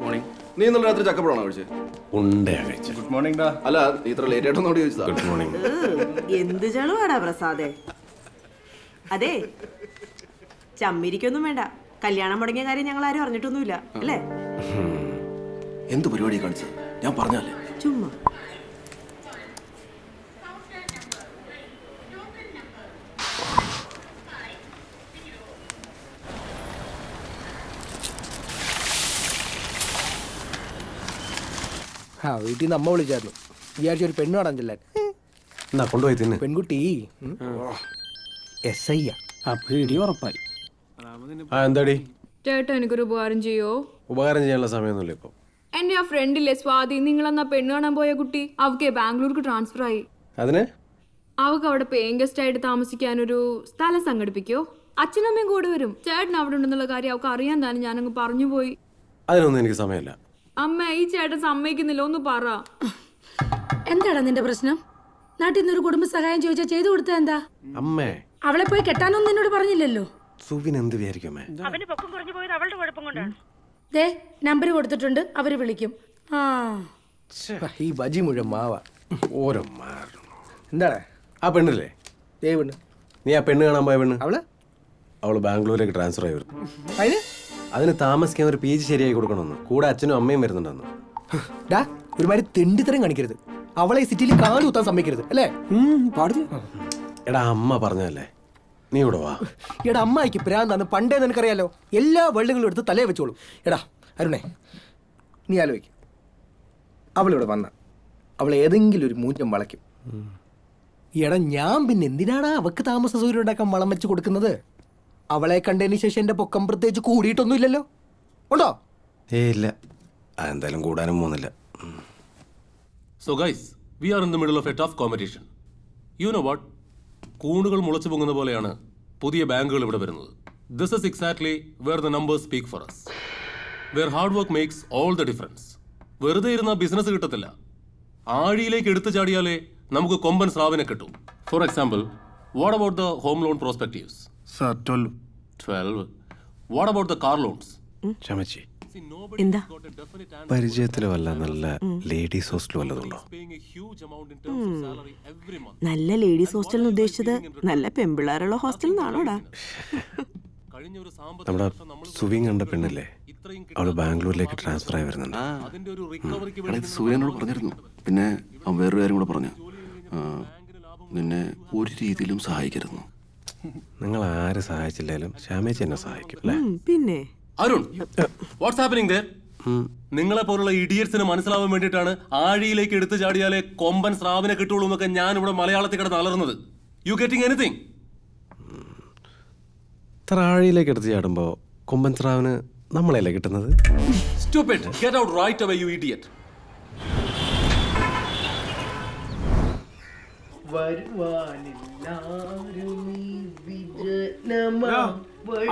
Morning. നീ ഇന്നലെ രാത്രി ചക്കപ്പഴാണോ കഴിച്ചത്? ഉണ്ടയാ കഴിച്ച. ഗുഡ് മോർണിംഗ് ഡാ. അല്ല, നീ ഇത്ര ലേറ്റ് ആയിട്ടൊന്നും ചോദിച്ചതാ. Good morning. എന്ത് ചളുവാടാ പ്രസാദേ. അതെ, ചമ്മിരിക്കൊന്നും വേണ്ട. കല്യാണം മുടങ്ങിയ കാര്യം ഞങ്ങൾ ആരും അറിഞ്ഞിട്ടൊന്നുമില്ല അല്ലേ? എന്ത് പരിപാടി കാണിച്ചത്? ഞാൻ പറഞ്ഞല്ലേ. ചുമ്മാ വീട്ടിൽ നിന്ന് അമ്മ വിളിച്ചായിരുന്നു ഈ ആഴ്ച ഒരു പെണ്ണ് കാണാൻ ചെല്ലാൻ. എന്നാ കൊണ്ടുപോയി തിന്ന്. പെൺകുട്ടി SI പേടി ഉറപ്പായി. എന്താടി ചേട്ടാ എനിക്കൊരു ഉപകാരം ചെയ്യോ? ഉപകാരം ചെയ്യാനുള്ള സമയമൊന്നുമില്ല ഇപ്പൊ. എന്റെ ആ ഫ്രണ്ടില്ലേ സ്വാതി, നിങ്ങളെന്നാ പെണ്ണ് കാണാൻ പോയ കുട്ടി, അവക്ക് ബാംഗ്ലൂർക്ക് ട്രാൻസ്ഫർ ആയി. അതിന് അവക്ക് അവിടെ പേയിങ് ഗസ്റ്റ് ആയിട്ട് താമസിക്കാനൊരു സ്ഥലം സംഘടിപ്പിക്കോ? അച്ഛനമ്മയും കൂടെ വരും. ചേട്ടൻ അവിടെ ഉണ്ടെന്നുള്ള കാര്യം അവക്ക് അറിയാൻ തന്നെ ഞാനങ്ങ് പറഞ്ഞു പോയി. അതിനൊന്നും എനിക്ക് സമയമില്ല. അമ്മ, ഈ ചേട്ടൻ സമ്മതിക്കുന്നില്ല, ഒന്ന് പറ. എന്താടാ നിന്റെ പ്രശ്നം? നാട്ടിൽ നിന്നൊരു കുടുംബ സഹായം ചോദിച്ചാൽ ചെയ്തു കൊടുത്താ എന്താ? അമ്മേ, അവളെ പോയി കെട്ടാനൊന്നും നിന്നോട് പറഞ്ഞില്ലല്ലോ. സുവിന് എന്ത് വിചാരിക്കും? ദേ നമ്പർ കൊടുത്തിട്ടുണ്ട്, അവര് വിളിക്കും. ആ ഈ ബജി മുഴുവൻ മാവ. ഓരോ മാറണം. എന്താണ് ആ പെണ്ണില്ലേ? ഏ പെണ്ണ്? നീ ആ പെണ്ണ് കാണാൻ പോയ പെണ്ണ് അവള് ബാംഗ്ലൂരിലേക്ക് ട്രാൻസ്ഫർ ആയി വരും. അതിന് അതിന് താമസിക്കാൻ ഒരു PG ശരിയായി കൊടുക്കണമെന്ന്. കൂടെ അച്ഛനും അമ്മയും വരുന്നുണ്ടെന്ന്. ഡാ ഒരുമാതിരി തെണ്ടിത്തരം കാണിക്കരുത്. അവളെ ഈ സിറ്റിയിൽ കാല് കുത്താൻ സമ്മതിക്കരുത് അല്ലേ? പാടില്ല. എടാ അമ്മ പറഞ്ഞല്ലേ, നീ ഇവിടെ വാ. എടാ അമ്മായിക്ക് പ്രാന്താന്ന് പണ്ടേ നിനക്കറിയാലോ. എല്ലാ വെള്ളുകളും എടുത്ത് തലയെ വെച്ചോളൂ. എടാ അരുണേ, നീ ആലോചിക്ക്. അവളിവിടെ വന്ന അവൾ ഏതെങ്കിലും ഒരു മൂറ്റം വളയ്ക്കും. എടാ ഞാൻ പിന്നെ എന്തിനാടാ അവക്ക് താമസ സൗകര്യം ഉണ്ടാക്കാൻ വളം വെച്ച് കൊടുക്കുന്നത്? അവളെ കണ്ടതിന് ശേഷം എന്റെ പൊക്കം പ്രത്യേകിച്ച് കൂടിയിട്ടൊന്നും ഇല്ലല്ലോ. ഉണ്ടോ? ഇല്ല, അതെന്തായാലും കൂടാനും പോകുന്നില്ല. So guys, we are in the middle of a tough competition. You know what? കൂണുകൾ മുളച്ചു പൊങ്ങുന്ന പോലെയാണ് പുതിയ ബാങ്കുകൾ ഇവിടെ വരുന്നത്. This is exactly where the numbers speak for us. Where hard work makes all the difference. വെറുതെ ഇരുന്ന ബിസിനസ് കിട്ടത്തില്ല. ആഴിയിലേക്ക് എടുത്തു ചാടിയാലേ നമുക്ക് കൊമ്പൻ സ്രാവിനെ കിട്ടും. For example, what about the home loan prospectives? Sir 12. What about the car loans? ചമച്ചി, എന്താ പരിചയത്തിൽ വല്ല നല്ല ലേഡീസ് ഹോസ്റ്റൽ വല്ലതുണ്ടോ? നല്ല ലേഡീസ് ഹോസ്റ്റൽ എന്ന് ഉദ്ദേശിച്ചത് നല്ല പെമ്പിള്ളാരുള്ള ഹോസ്റ്റൽ എന്നാണോടാ? നമ്മുടെ സുവിൻ കണ്ട പെണ്ണില്ലേ, അവള് ബാംഗ്ലൂരിലേക്ക് ട്രാൻസ്ഫർ ആയി വരുന്നുണ്ട്. സൂര്യനോട് പറഞ്ഞിരുന്നു. പിന്നെ അവൻ വേറൊരു കാര്യം കൂടെ പറഞ്ഞു. നിന്നെ ഒരു രീതിയിലും സഹായിക്കരുന്നു. നിങ്ങൾ ആര് സഹായിച്ചില്ലാലും ശ്യാമേച്ചി എന്നെ സഹായിക്കും അല്ലേ? പിന്നെ അരുൺ, വാട്ട്സ് ഹാപ്പനിങ് ദേർ? നിങ്ങളെ പോലുള്ള ഇഡിയറ്റ്സിന് മനസ്സിലാവാൻ വേണ്ടിയിട്ടാണ് ആഴിയിലേക്ക് എടുത്തു ചാടിയാലേ കൊമ്പൻ സ്രാവിനെ കിട്ടുള്ളൂ എന്നൊക്കെ ഞാൻ ഇവിടെ മലയാളത്തിൽ കിടന്ന് അലർന്നത്. You getting anything? ഇത്ര ആഴിയിലേക്ക് എടുത്ത് ചാടുമ്പോ കൊമ്പൻ സ്രാവിന് നമ്മളല്ലേ കിട്ടുന്നത്? Stupid! Get out right away, you idiot!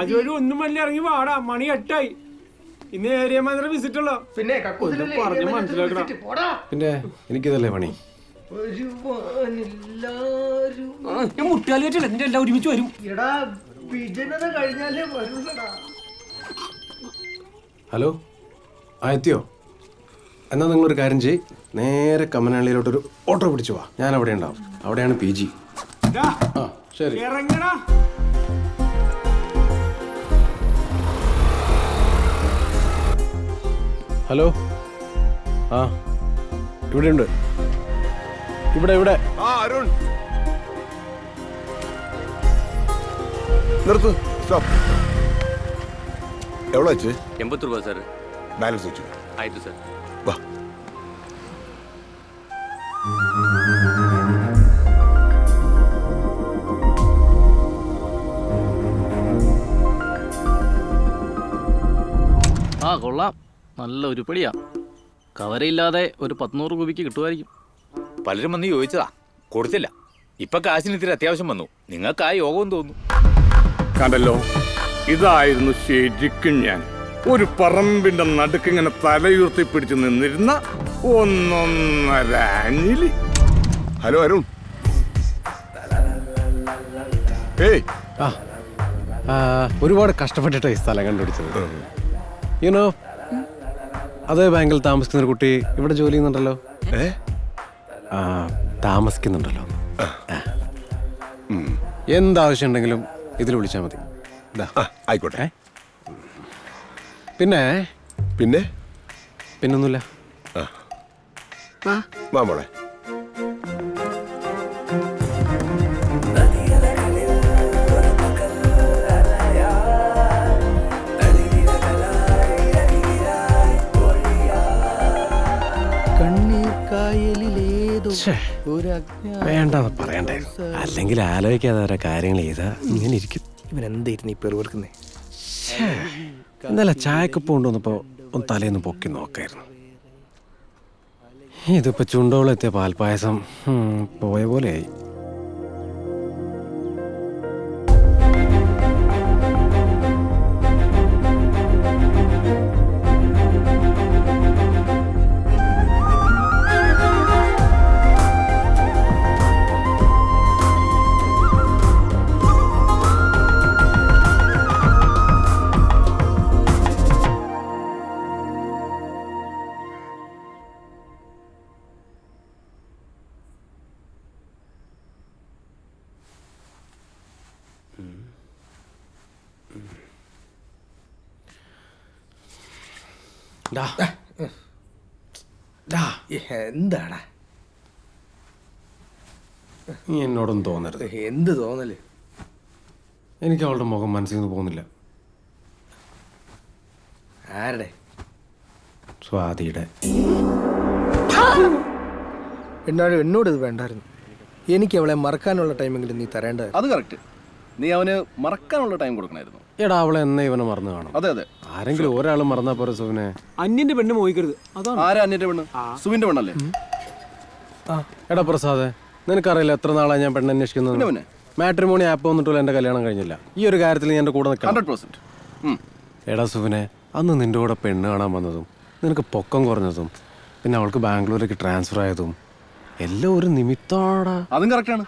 അതുവഴി ഒന്നും വല്ല ഇറങ്ങി വാടാ, മണി 8 ആയി. ഇന്ന് ഏരിയ മാത്രം വിസിറ്റ് ഉള്ളോ? പിന്നെ പറഞ്ഞ് മനസ്സിലാക്കണം. പിന്നെ എനിക്കിതല്ലേ പണി. ഞാൻ മുട്ടാലി വെച്ചല്ല, എന്റെ എല്ലാം ഒരുമിച്ച് വരും. ഹലോ, എത്തിയോ? എന്നാ നിങ്ങളൊരു കാര്യം ചെയ്യ്, നേരെ കമ്മനാളിയിലോട്ടൊരു ഓട്ടോ പിടിച്ചു വാ. ഞാൻ അവിടെ ഉണ്ടാവും. അവിടെയാണ് PG. ആ ശരി. ഇറങ്ങടാ. ഹലോ, ആ ഇവിടെ ഉണ്ട്. ഇവിടെ അരുൺ നിർത്ത്. സ്റ്റോപ്പ്. എവിടെ വെച്ച്? 80 രൂപ സാർ. ബാലൻസ് വെച്ചു. ആയിട്ട് സാർ. വാ. ആ കൊള്ളാം, നല്ല ഉരുപ്പടിയാ. കവരയില്ലാതെ ഒരു 100 രൂപയ്ക്ക് കിട്ടുമായിരിക്കും. പലരും വന്ന് ചോദിച്ചതാ, കൊടുത്തില്ല. ഇപ്പൊ കാശിന് ഇത്തിരി അത്യാവശ്യം വന്നു. നിങ്ങൾക്ക് ആ യോഗം തോന്നുന്നു. കണ്ടല്ലോ, ഇതായിരുന്നു ശരിക്കും ഞാൻ. ഒരു പറമ്പിന്റെ നടുക്കിങ്ങനെ തലയുർത്തി പിടിച്ച് നിന്നിരുന്ന ഒന്നൊന്നര അഞ്ഞിലി. ഹലോ അരുൺ. ഒരുപാട് കഷ്ടപ്പെട്ടിട്ട് ഈ സ്ഥലം കണ്ടുപിടിച്ചത്. യുനോ, അതേ ബാങ്കിൽ താമസിക്കുന്ന ഒരു കുട്ടി ഇവിടെ ജോലി ചെയ്യുന്നുണ്ടല്ലോ. ആ, താമസിക്കുന്നുണ്ടല്ലോ. എന്താവശ്യം ഉണ്ടെങ്കിലും ഇതിൽ വിളിച്ചാൽ മതി. ആയിക്കോട്ടെ. പിന്നെ പിന്നെ പിന്നൊന്നുമില്ല. വാ മോളെ. വേണ്ടെന്ന് പറയണ്ടേ, അല്ലെങ്കിൽ ആലോചിക്കാതെ ഓരോ കാര്യങ്ങൾ ചെയ്താ ഇങ്ങനെ ഇരിക്കും. ഇവൻ എന്തായിരുന്നു ഈ പെറുവർക്കുന്നേ? ഇന്നലെ ചായക്കപ്പ് കൊണ്ടുവന്നപ്പോ ഒന്ന് തലേന്ന് പൊക്കി നോക്കായിരുന്നു. ഇതിപ്പോ ചുണ്ടോളം എത്തിയ പാൽപ്പായസം പോയ പോലെയായി. എന്താടാ നീ എന്നോടൊന്നും തോന്നരുത്. എന്ത് തോന്നല്? എനിക്ക് അവളുടെ മുഖം മനസ്സിൽ നിന്ന് പോകുന്നില്ല. ആരുടെ? സ്വാതിയുടെ. എന്നോട് ഇത് വേണ്ടായിരുന്നു. എനിക്ക് അവളെ മറക്കാനുള്ള ടൈമെങ്കിലും നീ തരേണ്ടത്. അത് കറക്റ്റ്. നീ അവന് മറക്കാനുള്ള ടൈം കൊടുക്കണമായിരുന്നു. എടാ, അവളെ എന്നാ ഇവനെ മറന്നു കാണും. അതെ അതെ. ആരെങ്കിലും ഒരാൾ മറന്നാ പോരെ സുവിനെ. അന്യന്റെ പെണ്ണ് മോഹിക്കരുത്. അതാണ്. ആരാ അന്യന്റെ പെണ്ണ്? സുവിന്റെ പെണ്ണല്ലേ? എടാ പ്രസാദേ, നിനക്കറിയില്ല എത്ര നാളാണ് ഞാൻ പെണ്ണ് അന്വേഷിക്കുന്നത്. മാട്രിമോണി ആപ്പ് വന്നിട്ടുള്ള എൻ്റെ കല്യാണം കഴിഞ്ഞില്ല. ഈ ഒരു കാര്യത്തിൽ നീ എൻ്റെ കൂടെ നിൽക്കണം. 100%. എടാ സുവിനെ, അന്ന് നിന്റെ കൂടെ പെണ്ണ് കാണാൻ വന്നതും നിനക്ക് പൊക്കം കുറഞ്ഞതും പിന്നെ അവൾക്ക് ബാംഗ്ലൂരേക്ക് ട്രാൻസ്ഫർ ആയതും എല്ലാം ഒരു നിമിത്തോടാ. അതും കറക്റ്റാണ്.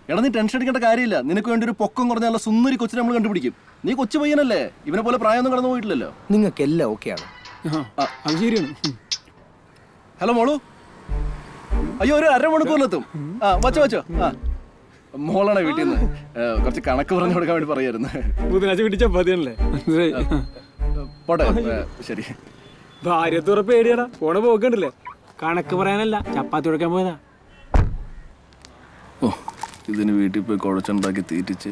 എടാ, നീ ടെൻഷൻ അടിക്കേണ്ട കാര്യമില്ല. നിനക്ക് വേണ്ടി ഒരു പൊക്കം കുറഞ്ഞ നല്ല സുന്ദരി കൊച്ചിനെ നമ്മൾ കണ്ടുപിടിക്കും. നീ കൊച്ചു പയ്യനല്ലേ, ഇവനെ പോലെ പ്രായമൊന്നും കടന്നു പോയിട്ടില്ലല്ലോ. നിങ്ങൾക്ക് എല്ലാം ഓക്കെയാണ്. അത് ശരിയാണ്. ഹലോ മോളു. അയ്യോ, ഒരു അരമണിക്കൂറിലെത്തും. വച്ചോ. മോളാണ് വീട്ടിൽ നിന്ന് കുറച്ച് കണക്ക് പറഞ്ഞു കൊടുക്കാൻ വേണ്ടി പറയായിരുന്നു. ബുധനാഴ്ച വീട്ടിൽ ചപ്പാത്തിയാണല്ലേ? പോട്ടെ, ശരി. ഭാര്യത്തുറ പേടിയടാ. പോണ പോക്കണ്ടല്ലേ? കണക്ക് പറയാനല്ല, ചപ്പാത്തി കൊടുക്കാൻ പോയതാ. ഓ, ഇതിന് വീട്ടിൽ പോയി കുഴച്ചുണ്ടാക്കി തീറ്റിച്ച്.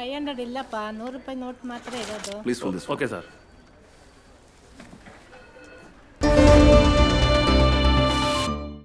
500 ಇಲ್ಲಪ್ಪ, 100 ರೂಪಾಯಿ ನೋಟ್ ಮಾತ್ರ ಇರೋದು. Please for this. Okay sir.